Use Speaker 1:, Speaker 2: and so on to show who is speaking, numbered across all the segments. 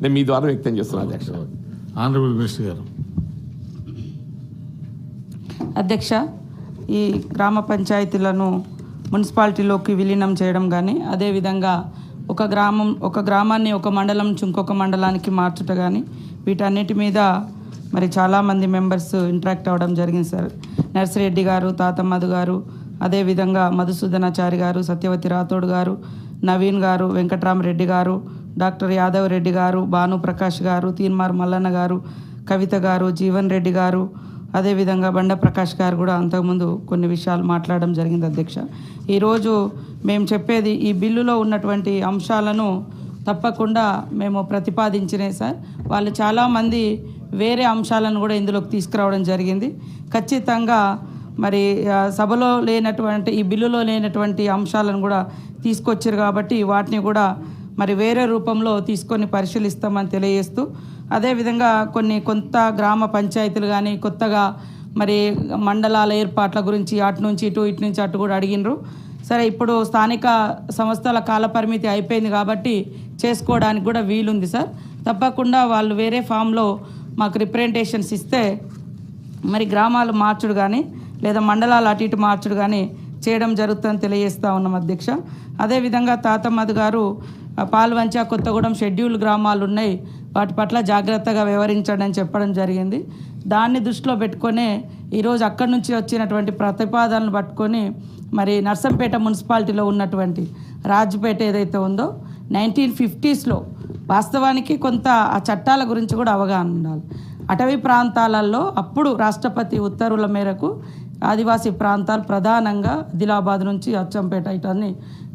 Speaker 1: నేను మీ ద్వారా వ్యక్తం చేస్తున్నాను అధ్యక్ష.
Speaker 2: ఆనరబుల్ మినిస్టర్ గారు.
Speaker 3: అధ్యక్ష, ఈ గ్రామ పంచాయతీలను మున్సిపాలిటీలోకి విలీనం చేయడం కానీ, అదేవిధంగా ఒక గ్రామాన్ని ఒక మండలం నుంచి ఇంకొక మండలానికి మార్చుట కానీ, వీటన్నిటి మీద మరి చాలామంది మెంబర్స్ ఇంటరాక్ట్ అవ్వడం జరిగింది సార్. నర్సిరెడ్డి గారు, తాతమ్మధు గారు, అదేవిధంగా మధుసూదనాచారి గారు, సత్యవతి రాథోడ్ గారు, నవీన్ గారు, వెంకట్రామరెడ్డి గారు, డాక్టర్ యాదవ్ రెడ్డి గారు, భానుప్రకాష్ గారు, తీన్మార్ మల్లన్న గారు, కవిత గారు, జీవన్ రెడ్డి గారు, అదేవిధంగా బండ ప్రకాష్ గారు కూడా అంతకుముందు కొన్ని విషయాలు మాట్లాడడం జరిగింది అధ్యక్ష. ఈరోజు మేము చెప్పేది ఈ బిల్లులో ఉన్నటువంటి అంశాలను తప్పకుండా మేము ప్రతిపాదించినాయి సార్. వాళ్ళు చాలామంది వేరే అంశాలను కూడా ఇందులోకి తీసుకురావడం జరిగింది. ఖచ్చితంగా మరి సభలో లేనటువంటి ఈ బిల్లులో లేనటువంటి అంశాలను కూడా తీసుకొచ్చారు కాబట్టి వాటిని కూడా మరి వేరే రూపంలో తీసుకొని పరిశీలిస్తామని తెలియజేస్తూ, అదేవిధంగా కొంత గ్రామ పంచాయతీలు కానీ కొత్తగా మరి మండలాల ఏర్పాట్ల గురించి అటు నుంచి ఇటు అటు కూడా అడిగినరు. సరే, ఇప్పుడు స్థానిక సంస్థల కాల పరిమితి అయిపోయింది కాబట్టి చేసుకోవడానికి కూడా వీలుంది సార్. తప్పకుండా వాళ్ళు వేరే ఫామ్లో మాకు రిప్రజెంటేషన్స్ ఇస్తే మరి గ్రామాలు మార్చుడు కానీ లేదా మండలాలు అటు ఇటు మార్చుడు కానీ చేయడం జరుగుతుందని తెలియజేస్తూ ఉన్నాం అధ్యక్ష. అదేవిధంగా తాతమ్మధు గారు పాల్వంచ, కొత్తగూడెం షెడ్యూల్ గ్రామాలు ఉన్నాయి, వాటి పట్ల జాగ్రత్తగా వ్యవహరించండి అని చెప్పడం జరిగింది. దాన్ని దృష్టిలో పెట్టుకొని ఈరోజు అక్కడి నుంచి వచ్చినటువంటి ప్రతిపాదనలు పట్టుకొని మరి నర్సంపేట మున్సిపాలిటీలో ఉన్నటువంటి రాజ్పేట ఏదైతే ఉందో 1950s వాస్తవానికి కొంత ఆ చట్టాల గురించి కూడా అవగాహన ఉండాలి. అటవీ ప్రాంతాలలో అప్పుడు రాష్ట్రపతి ఉత్తర్వుల మేరకు ఆదివాసీ ప్రాంతాలు ప్రధానంగా ఆదిలాబాద్ నుంచి అచ్చంపేట ఇటన్ని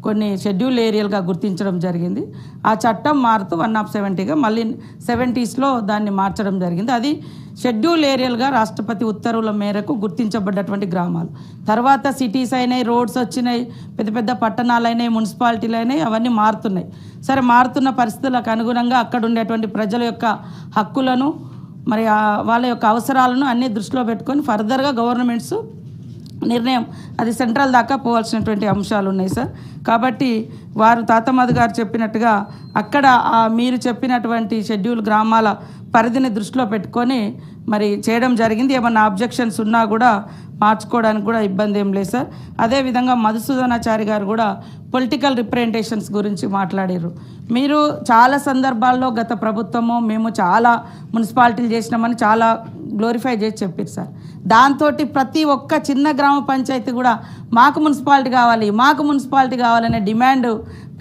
Speaker 3: కొన్ని షెడ్యూల్ ఏరియాలుగా గుర్తించడం జరిగింది. ఆ చట్టం మారుతూ 170గా మళ్ళీ 70s దాన్ని మార్చడం జరిగింది. అది షెడ్యూల్ ఏరియాలుగా రాష్ట్రపతి ఉత్తర్వుల మేరకు గుర్తించబడ్డటువంటి గ్రామాలు. తర్వాత సిటీస్ అయినాయి, రోడ్స్ వచ్చినాయి, పెద్ద పెద్ద పట్టణాలు అయినాయి, మున్సిపాలిటీలు అయినాయి, అవన్నీ మారుతున్నాయి. సరే, మారుతున్న పరిస్థితులకు అనుగుణంగా అక్కడ ఉండేటువంటి ప్రజల యొక్క హక్కులను మరి వాళ్ళ యొక్క అవసరాలను అన్నీ దృష్టిలో పెట్టుకొని ఫర్దర్గా గవర్నమెంట్స్ నిర్ణయం అది సెంట్రల్ దాకా పోవాల్సినటువంటి అంశాలు ఉన్నాయి సార్. కాబట్టి వారు తాతమ్మధు గారు చెప్పినట్టుగా అక్కడ మీరు చెప్పినటువంటి షెడ్యూల్ గ్రామాల పరిధిని దృష్టిలో పెట్టుకొని మరి చేయడం జరిగింది. ఏమన్నా అబ్జెక్షన్స్ ఉన్నా కూడా మార్చుకోవడానికి కూడా ఇబ్బంది ఏం లేదు సార్. అదేవిధంగా మధుసూదనాచారి గారు కూడా పొలిటికల్ రిప్రజెంటేషన్స్ గురించి మాట్లాడారు. మీరు చాలా సందర్భాల్లో గత ప్రభుత్వము మేము చాలా మున్సిపాలిటీలు చేసినామని చాలా గ్లోరిఫై చేసి చెప్పారు సార్. దాంతో ప్రతి ఒక్క చిన్న గ్రామ పంచాయతీ కూడా మాకు మున్సిపాలిటీ కావాలనే డిమాండ్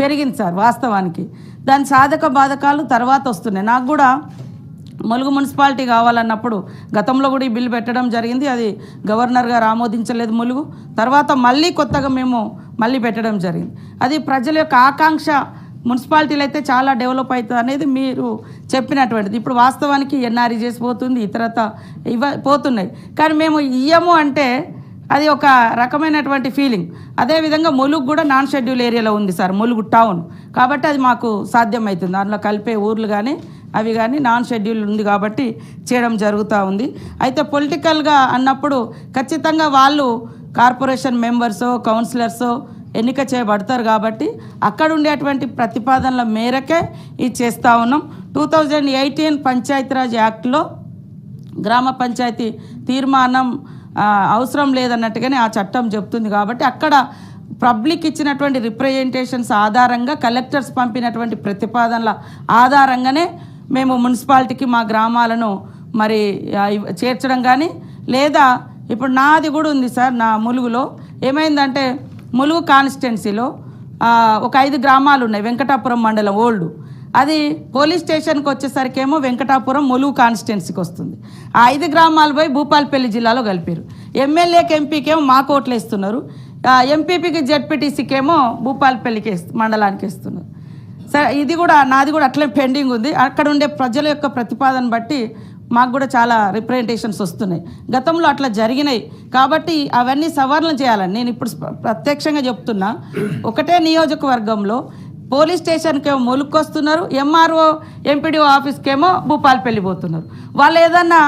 Speaker 3: పెరిగింది సార్. వాస్తవానికి దాని సాధక బాధకాలు తర్వాత వస్తున్నాయి. నాకు కూడా ములుగు మున్సిపాలిటీ కావాలన్నప్పుడు గతంలో కూడా ఈ బిల్లు పెట్టడం జరిగింది. అది గవర్నర్ గారు ఆమోదించలేదు ములుగు. తర్వాత మళ్ళీ కొత్తగా మేము పెట్టడం జరిగింది. అది ప్రజల యొక్క ఆకాంక్ష. మున్సిపాలిటీలు అయితే చాలా డెవలప్ అవుతుంది అనేది మీరు చెప్పినటువంటిది. ఇప్పుడు వాస్తవానికి ఎన్ఆర్ఈ చేసిపోతుంది, ఇతరత పోతున్నాయి. కానీ మేము ఇయ్యము అంటే అది ఒక రకమైనటువంటి ఫీలింగ్. అదేవిధంగా ములుగు కూడా నాన్ షెడ్యూల్ ఏరియాలో ఉంది సార్, ములుగు టౌన్. కాబట్టి అది మాకు సాధ్యమవుతుంది. దాంట్లో కలిపే ఊర్లు కానీ అవి కానీ నాన్ షెడ్యూల్ ఉంది కాబట్టి చేయడం జరుగుతూ ఉంది. అయితే పొలిటికల్గా అన్నప్పుడు ఖచ్చితంగా వాళ్ళు కార్పొరేషన్ మెంబర్సో కౌన్సిలర్సో ఎన్నిక చేయబడతారు కాబట్టి అక్కడ ఉండేటువంటి ప్రతిపాదనల మేరకే ఇది చేస్తూ ఉన్నాం. 2018 పంచాయతీరాజ్ యాక్ట్లో గ్రామ పంచాయతీ తీర్మానం అవసరం లేదన్నట్టుగానే ఆ చట్టం చెప్తుంది. కాబట్టి అక్కడ పబ్లిక్ ఇచ్చినటువంటి రిప్రజెంటేషన్స్ ఆధారంగా కలెక్టర్స్ పంపినటువంటి ప్రతిపాదనల ఆధారంగానే మేము మున్సిపాలిటీకి మా గ్రామాలను మరి చేర్చడం కానీ, లేదా ఇప్పుడు నాది కూడా ఉంది సార్. నా ములుగులో ఏమైందంటే ములుగు కాన్స్టిట్యున్సీలో ఒక 5 గ్రామాలు ఉన్నాయి. వెంకటాపురం మండలం ఓల్డ్, అది పోలీస్ స్టేషన్కి వచ్చేసరికేమో వెంకటాపురం ములుగు కాన్స్టిట్యున్సీకి వస్తుంది. ఆ 5 గ్రామాలు పోయి భూపాలపల్లి జిల్లాలో కలిపారు. ఎమ్మెల్యేకి ఎంపీకేమో మా కోట్లు వేస్తున్నారు, ఎంపీపీకి జెడ్పీటీసీకేమో భూపాలపల్లికి మండలానికి వేస్తున్నారు. సరే, ఇది కూడా నాది కూడా అట్లే పెండింగ్ ఉంది. అక్కడ ఉండే ప్రజల యొక్క ప్రతిపాదన బట్టి మాకు కూడా చాలా రిప్రజెంటేషన్స్ వస్తున్నాయి. గతంలో అట్లా జరిగినాయి కాబట్టి అవన్నీ సవరణ చేయాలని నేను ఇప్పుడు ప్రత్యక్షంగా చెప్తున్నా. ఒకటే నియోజకవర్గంలో పోలీస్ స్టేషన్కేమో ములుగుకు వస్తున్నారు, ఎంఆర్ఓ ఎంపీడీఓ ఆఫీస్కేమో భూపాలపల్లి పోతున్నారు. వాళ్ళు ఏదన్నా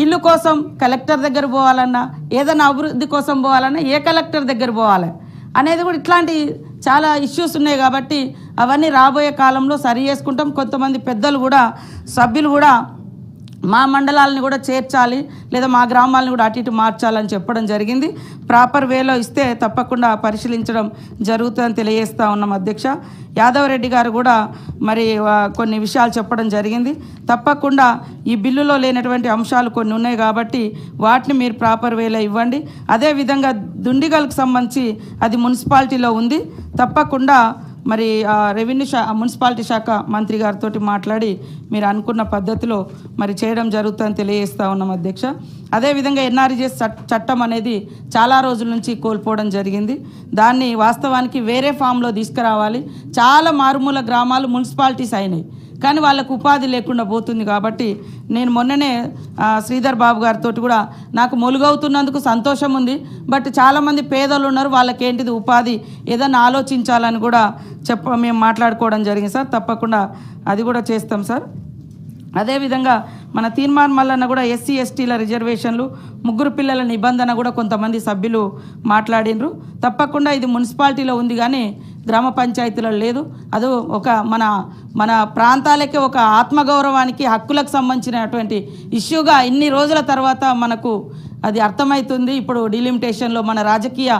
Speaker 3: ఇల్లు కోసం కలెక్టర్ దగ్గర పోవాలన్నా, ఏదైనా అభివృద్ధి కోసం పోవాలన్నా ఏ కలెక్టర్ దగ్గర పోవాలి? అనేది కూడా ఇట్లాంటి చాలా ఇష్యూస్ ఉన్నాయి కాబట్టి అవన్నీ రాబోయే కాలంలో సరి చేసుకుంటాం. కొంతమంది పెద్దలు కూడా సభ్యులు కూడా మా మండలాలను కూడా చేర్చాలి లేదా మా గ్రామాలను కూడా అటు ఇటు మార్చాలని చెప్పడం జరిగింది. ప్రాపర్ వేలో ఇస్తే తప్పకుండా పరిశీలించడం జరుగుతుందని తెలియజేస్తూ ఉన్నాం అధ్యక్ష. యాదవ్ రెడ్డి గారు కూడా మరి కొన్ని విషయాలు చెప్పడం జరిగింది. తప్పకుండా ఈ బిల్లులో లేనటువంటి అంశాలు కొన్ని ఉన్నాయి కాబట్టి వాటిని మీరు ప్రాపర్ వేలో ఇవ్వండి. అదేవిధంగా దుండిగల్కి సంబంధించి అది మున్సిపాలిటీలో ఉంది. తప్పకుండా మరి మున్సిపాలిటీ శాఖ మంత్రి గారితో మాట్లాడి మీరు అనుకున్న పద్ధతిలో మరి చేయడం జరుగుతుందని తెలియజేస్తూ ఉన్నాం అధ్యక్ష. అదేవిధంగా ఎన్ఆర్జీఎస్ చట్టం అనేది చాలా రోజుల నుంచి కోల్పోవడం జరిగింది. దాన్ని వాస్తవానికి వేరే ఫామ్లో తీసుకురావాలి. చాలా మారుమూల గ్రామాలు మున్సిపాలిటీస్ అయినాయి కానీ వాళ్ళకు ఉపాధి లేకుండా పోతుంది. కాబట్టి నేను మొన్ననే శ్రీధర్ బాబు గారితో కూడా నాకు మొలుగవుతున్నందుకు సంతోషం ఉంది. బట్ చాలామంది పేదలు ఉన్నారు, వాళ్ళకి ఏంటిది ఉపాధి ఏదన్నా ఆలోచించాలని కూడా మేము మాట్లాడుకోవడం జరిగింది సార్. తప్పకుండా అది కూడా చేస్తాం సార్. అదేవిధంగా మన తీర్మాన్ మల్లన్న కూడా ఎస్సీ ఎస్టీల రిజర్వేషన్లు, ముగ్గురు పిల్లల నిబంధన కూడా కొంతమంది సభ్యులు మాట్లాడినరు. తప్పకుండా ఇది మున్సిపాలిటీలో ఉంది కానీ గ్రామ పంచాయతీలో లేదు. అది ఒక మన ప్రాంతాలకే ఒక ఆత్మగౌరవానికి హక్కులకు సంబంధించినటువంటి ఇష్యూగా ఇన్ని రోజుల తర్వాత మనకు అది అర్థమవుతుంది. ఇప్పుడు డిలిమిటేషన్లో మన రాజకీయ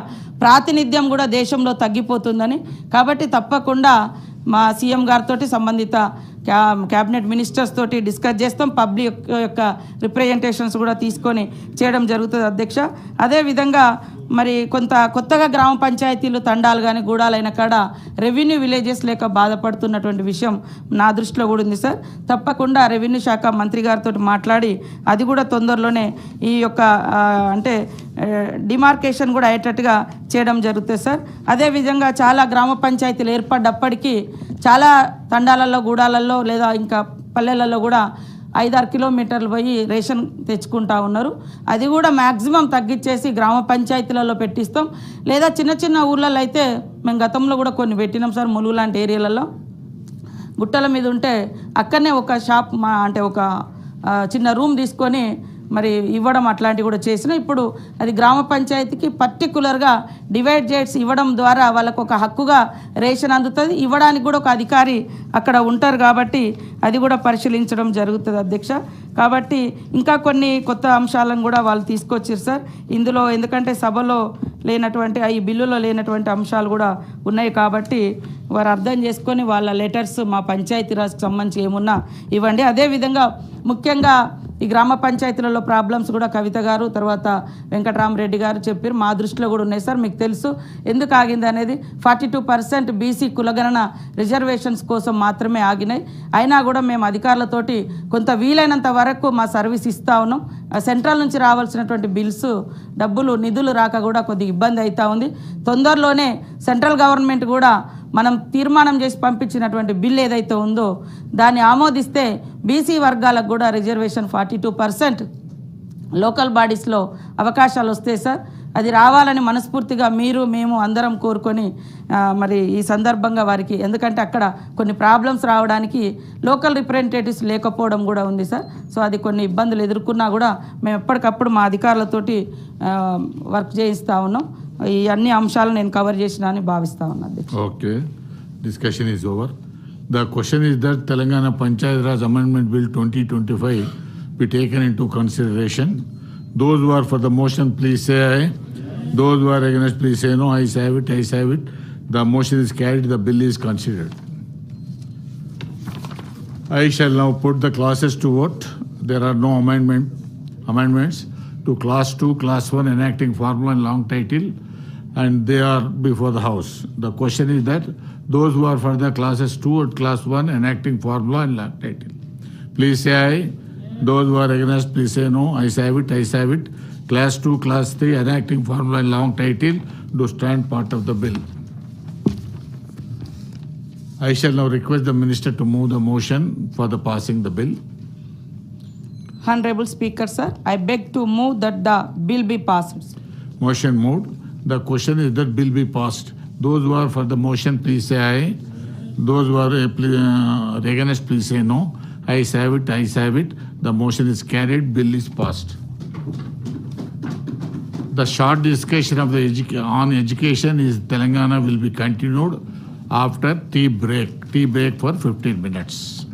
Speaker 3: ప్రాతినిధ్యం కూడా దేశంలో తగ్గిపోతుందని. కాబట్టి తప్పకుండా మా సీఎం గారితో సంబంధిత క్యాబినెట్ మినిస్టర్స్ తోటి డిస్కస్ చేస్తాం. పబ్లిక్ యొక్క రిప్రజెంటేషన్స్ కూడా తీసుకొని చేయడం జరుగుతుంది అధ్యక్ష. అదేవిధంగా మరి కొత్తగా గ్రామ పంచాయతీలు తండాలు కానీ గూడాలైన కాడ రెవెన్యూ విలేజెస్ లేక బాధపడుతున్నటువంటి విషయం నా దృష్టిలో కూడా ఉంది సార్. తప్పకుండా రెవెన్యూ శాఖ మంత్రి గారితో మాట్లాడి అది కూడా తొందరలోనే ఈ యొక్క అంటే డిమార్కేషన్ కూడా అయ్యేటట్టుగా చేయడం జరుగుతుంది సార్. అదేవిధంగా చాలా గ్రామ పంచాయతీలు ఏర్పడ్డప్పటికీ చాలా తండాలలో గూడాలలో లేదా ఇంకా పల్లెలలో కూడా 5-6 కిలోమీటర్లు పోయి రేషన్ తెచ్చుకుంటా ఉన్నారు. అది కూడా మ్యాక్సిమం తగ్గించేసి గ్రామ పంచాయతీలలో పెట్టిస్తాం. లేదా చిన్న చిన్న ఊర్లలో అయితే మేము గతంలో కూడా కొన్ని పెట్టినాం సార్. ములుగు లాంటి ఏరియాలలో గుట్టల మీద ఉంటే అక్కడనే ఒక షాప్ అంటే ఒక చిన్న రూమ్ తీసుకొని మరి ఇవ్వడం అట్లాంటివి కూడా చేసిన. ఇప్పుడు అది గ్రామ పంచాయతీకి పర్టికులర్గా డివైడ్ చేసి ఇవ్వడం ద్వారా వాళ్ళకు ఒక హక్కుగా రేషన్ అందుతుంది. ఇవ్వడానికి కూడా ఒక అధికారి అక్కడ ఉంటారు కాబట్టి అది కూడా పరిశీలించడం జరుగుతుంది అధ్యక్ష. కాబట్టి ఇంకా కొన్ని కొత్త అంశాలను కూడా వాళ్ళు తీసుకొచ్చారు సార్ ఇందులో. ఎందుకంటే సభలో లేనటువంటి ఈ బిల్లులో లేనటువంటి అంశాలు కూడా ఉన్నాయి కాబట్టి వారు అర్థం చేసుకొని వాళ్ళ లెటర్స్ మా పంచాయతీరాజ్కి సంబంధించి ఏమున్నా ఇవ్వండి. అదేవిధంగా ముఖ్యంగా ఈ గ్రామ పంచాయతీలలో ప్రాబ్లమ్స్ కూడా కవిత గారు తర్వాత వెంకటరామరెడ్డి గారు చెప్పారు. మా దృష్టిలో కూడా ఉన్నాయి సార్. మీకు తెలుసు ఎందుకు ఆగింది అనేది. 42% బీసీ కులగణన రిజర్వేషన్స్ కోసం మాత్రమే ఆగినాయి. అయినా కూడా మేము అధికారులతోటి కొంత వీలైనంత వరకు మా సర్వీస్ ఇస్తూ ఉన్నాం. సెంట్రల్ నుంచి రావాల్సినటువంటి బిల్స్ డబ్బులు నిధులు రాక కూడా కొద్దిగా ఇబ్బంది అవుతూ ఉంది. తొందరలోనే సెంట్రల్ గవర్నమెంట్ కూడా మనం తీర్మానం చేసి పంపించినటువంటి బిల్ ఏదైతే ఉందో దాన్ని ఆమోదిస్తే బీసీ వర్గాలకు కూడా రిజర్వేషన్ 42% లోకల్ బాడీస్లో అవకాశాలు వస్తాయి సార్. అది రావాలని మనస్ఫూర్తిగా మేము అందరం కోరుకొని మరి ఈ సందర్భంగా వారికి, ఎందుకంటే అక్కడ కొన్ని ప్రాబ్లమ్స్ రావడానికి లోకల్ రిప్రజెంటేటివ్స్ లేకపోవడం కూడా ఉంది సార్. సో అది కొన్ని ఇబ్బందులు ఎదుర్కొన్నా కూడా మేము ఎప్పటికప్పుడు మా అధికారులతోటి వర్క్ చేయిస్తూ ఉన్నాం. ఈ అన్ని అంశాలను నేను కవర్ చేసినా అని భావిస్తా ఉన్నాను.
Speaker 2: Okay, discussion is over. The question is that Telangana Panchayat Raj amendment bill 2025 be taken into consideration. Those who are for the motion, please say aye. Those who are against, please say no. Ayes have it, ayes have it. The motion is carried, the bill is considered. I shall now put the classes to vote. There are no amendments to class 2, class 1 enacting formula and long title, and they are before the House. The question is that those who are for the classes 2 and class 1 enacting formula and long title, please say aye. Those who are against, please say no. Ayes have it, ayes have it. Class 2, class 3 enacting formula and long title do stand part of the bill. I shall now request the minister to move the motion for the passing the bill.
Speaker 3: Honorable Speaker, sir, I beg to move that the bill be passed.
Speaker 2: Motion moved. The question is that bill be passed. Those who are for the motion, please say aye. Those who are against, please say no. Ayes have it, ayes have it. The motion is carried, bill is passed. The short discussion of the on education is Telangana will be continued after tea break for 15 minutes.